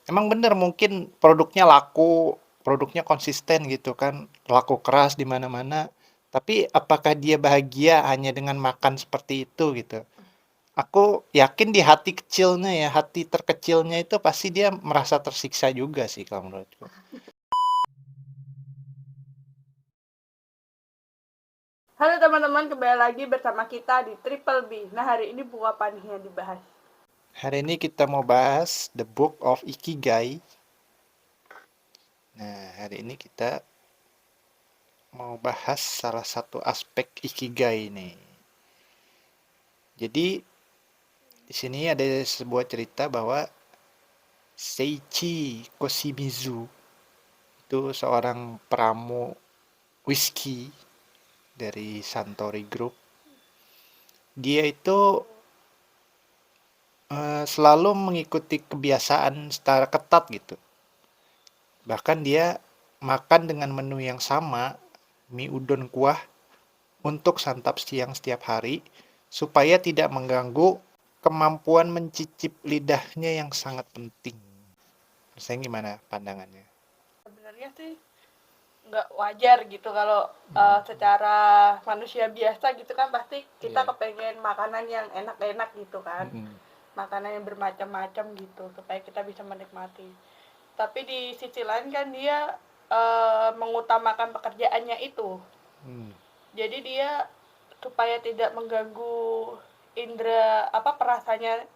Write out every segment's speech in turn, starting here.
Emang bener mungkin produknya laku, produknya konsisten gitu kan, laku keras di mana-mana. Tapi apakah dia bahagia hanya dengan makan seperti itu gitu? Aku yakin di hati kecilnya ya, hati terkecilnya itu pasti dia merasa tersiksa juga sih kalau menurutku. Halo teman-teman, kembali lagi bersama kita di Triple B. Nah, hari ini buku apa nih yang dibahas? Hari ini kita mau bahas The Book of Ikigai. Nah, hari ini kita mau bahas salah satu aspek Ikigai nih. Jadi, di sini ada sebuah cerita bahwa Seiichi Koshimizu itu seorang peramu whisky dari Suntory Group. Dia itu selalu mengikuti kebiasaan secara ketat gitu. Bahkan dia makan dengan menu yang sama, mie udon kuah, untuk santap siang setiap hari, supaya tidak mengganggu kemampuan mencicip lidahnya yang sangat penting. Saya gimana pandangannya? Sebenarnya sih nggak wajar gitu kalau secara manusia biasa gitu kan pasti kita Iya. kepengen makanan yang enak-enak gitu kan. Mm-mm. Makanan yang bermacam-macam gitu supaya kita bisa menikmati. Tapi di sisi lain kan dia mengutamakan pekerjaannya itu. Hmm. Jadi dia supaya tidak mengganggu indera apa perasanya,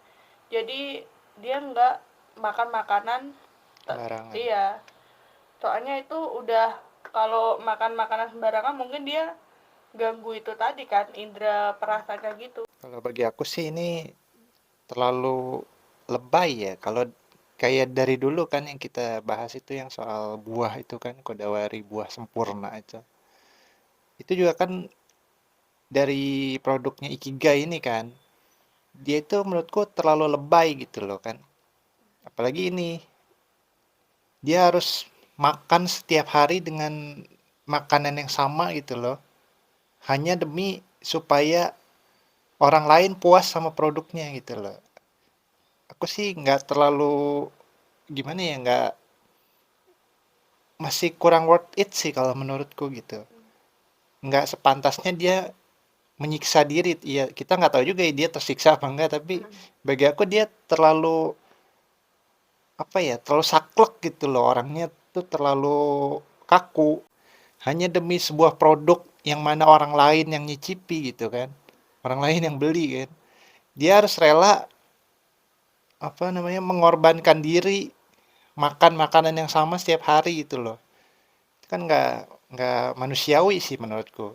jadi dia nggak makan makanan Sembarangan. iya, soalnya itu udah kalau makan makanan sembarangan mungkin dia ganggu itu tadi kan indera perasanya gitu. Kalau bagi aku sih ini terlalu lebay ya. Kalau kayak dari dulu kan yang kita bahas itu yang soal buah itu kan, Kodawari buah sempurna itu. Itu juga kan dari produknya Ikigai ini kan. Dia itu menurutku terlalu lebay gitu loh kan. Apalagi ini dia harus makan setiap hari dengan makanan yang sama gitu loh. Hanya demi supaya orang lain puas sama produknya gitu loh. Aku sih nggak terlalu gimana ya, nggak, masih kurang worth it sih kalau menurutku gitu. Nggak sepantasnya dia menyiksa diri. Iya, kita nggak tahu juga ya dia tersiksa apa enggak, tapi bagi aku dia terlalu apa ya, terlalu saklek gitu loh, orangnya tuh terlalu kaku hanya demi sebuah produk yang mana orang lain yang nyicipi gitu kan, orang lain yang beli kan, dia harus rela apa namanya mengorbankan diri makan makanan yang sama setiap hari gitu loh. Itu kan nggak manusiawi sih menurutku.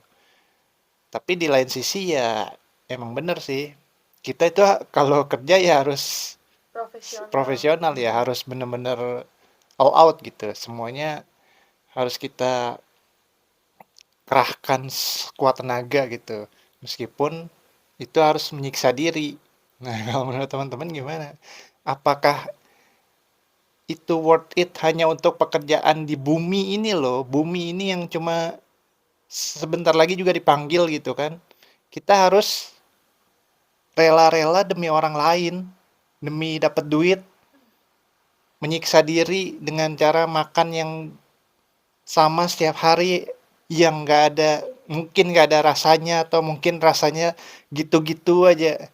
Tapi di lain sisi ya emang bener sih. Kita itu kalau kerja ya harus Profesional. profesional ya, harus bener-bener all out gitu. Semuanya harus kita kerahkan sekuat tenaga gitu. Meskipun itu harus menyiksa diri. Nah, kalau menurut teman-teman gimana? Apakah itu worth it hanya untuk pekerjaan di bumi ini loh? Bumi ini yang cuma sebentar lagi juga dipanggil gitu kan. Kita harus rela-rela demi orang lain, demi dapat duit, menyiksa diri dengan cara makan yang sama setiap hari, yang nggak ada, mungkin nggak ada rasanya atau mungkin rasanya gitu-gitu aja.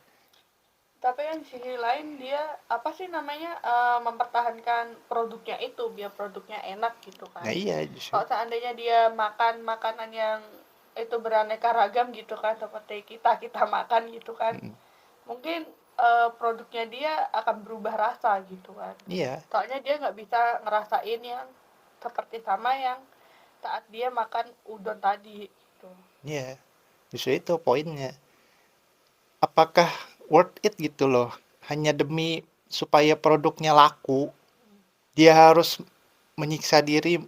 Tapi yang di sisi lain dia apa sih namanya mempertahankan produknya itu biar produknya enak gitu kan. Nah iya justru. Kalau seandainya dia makan makanan yang itu beraneka ragam gitu kan seperti kita kita makan gitu kan, Mm, mungkin produknya dia akan berubah rasa gitu kan. iya, Soalnya dia nggak bisa ngerasain yang seperti sama yang saat dia makan udon tadi gitu. iya, justru itu poinnya. Apakah worth it gitu loh? Hanya demi supaya produknya laku, dia harus menyiksa diri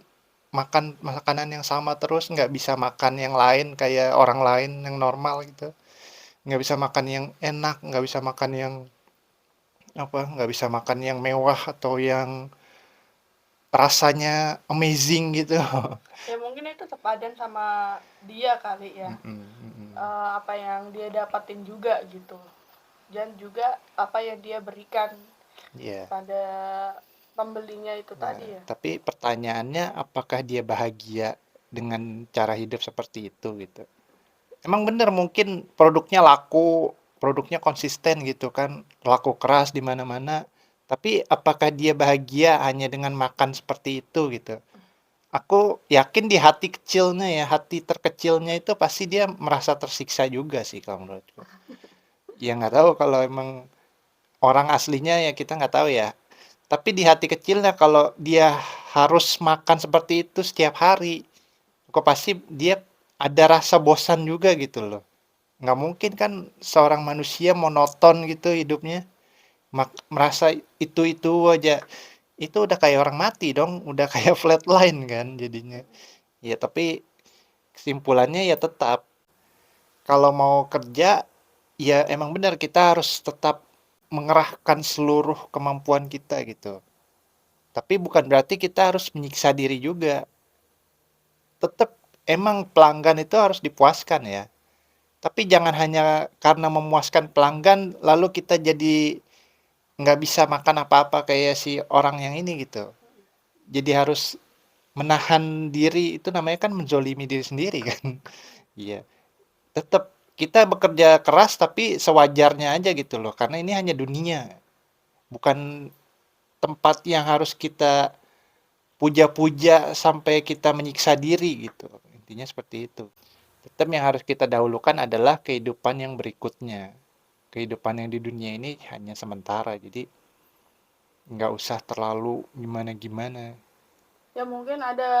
makan makanan yang sama terus, nggak bisa makan yang lain kayak orang lain yang normal gitu. Nggak bisa makan yang enak, nggak bisa makan yang apa, nggak bisa makan yang mewah atau yang rasanya amazing gitu. Ya mungkin itu sepadan sama dia kali ya. Mm-mm, mm-mm. Apa yang dia dapatin juga gitu, dan juga apa yang dia berikan Iya, pada pembelinya itu Nah, tadi ya. tapi pertanyaannya apakah dia bahagia dengan cara hidup seperti itu gitu. Emang bener mungkin produknya laku, produknya konsisten gitu kan, laku keras di mana-mana. Tapi apakah dia bahagia hanya dengan makan seperti itu gitu? Aku yakin di hati kecilnya ya, hati terkecilnya itu pasti dia merasa tersiksa juga sih kalau menurutku. Ya nggak tahu kalau emang orang aslinya ya kita nggak tahu ya. Tapi di hati kecilnya kalau dia harus makan seperti itu setiap hari, kok pasti dia ada rasa bosan juga gitu loh. Nggak mungkin kan seorang manusia monoton gitu hidupnya, merasa itu aja. Itu udah kayak orang mati dong, udah kayak flatline kan jadinya. Ya tapi kesimpulannya ya tetap kalau mau kerja ya emang benar kita harus tetap mengerahkan seluruh kemampuan kita gitu. Tapi bukan berarti kita harus menyiksa diri juga. Tetap emang pelanggan itu harus dipuaskan ya. Tapi jangan hanya karena memuaskan pelanggan lalu kita jadi nggak bisa makan apa-apa kayak si orang yang ini gitu. Jadi harus menahan diri itu namanya kan menzolimi diri sendiri kan. Iya. Tetap kita bekerja keras tapi sewajarnya aja gitu loh. Karena ini hanya dunia. Bukan tempat yang harus kita puja-puja sampai kita menyiksa diri gitu. Intinya seperti itu. Tetap yang harus kita dahulukan adalah kehidupan yang berikutnya. Kehidupan yang di dunia ini hanya sementara. Jadi nggak usah terlalu gimana-gimana. Ya mungkin ada,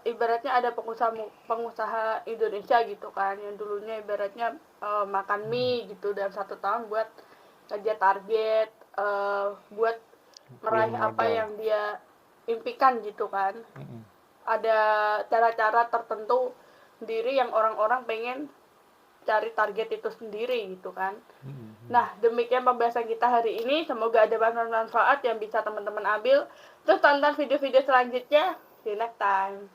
ibaratnya ada pengusaha Indonesia gitu kan, yang dulunya ibaratnya makan mie gitu dalam 1 tahun buat kerja target, buat Kumpulin meraih apa modal. yang dia impikan gitu kan. Mm-mm. Ada cara-cara tertentu sendiri yang orang-orang pengen cari target itu sendiri gitu kan. Mm-mm. Nah, demikian pembahasan kita hari ini. Semoga ada manfaat yang bisa teman-teman ambil. Terus tonton video-video selanjutnya. See you next time.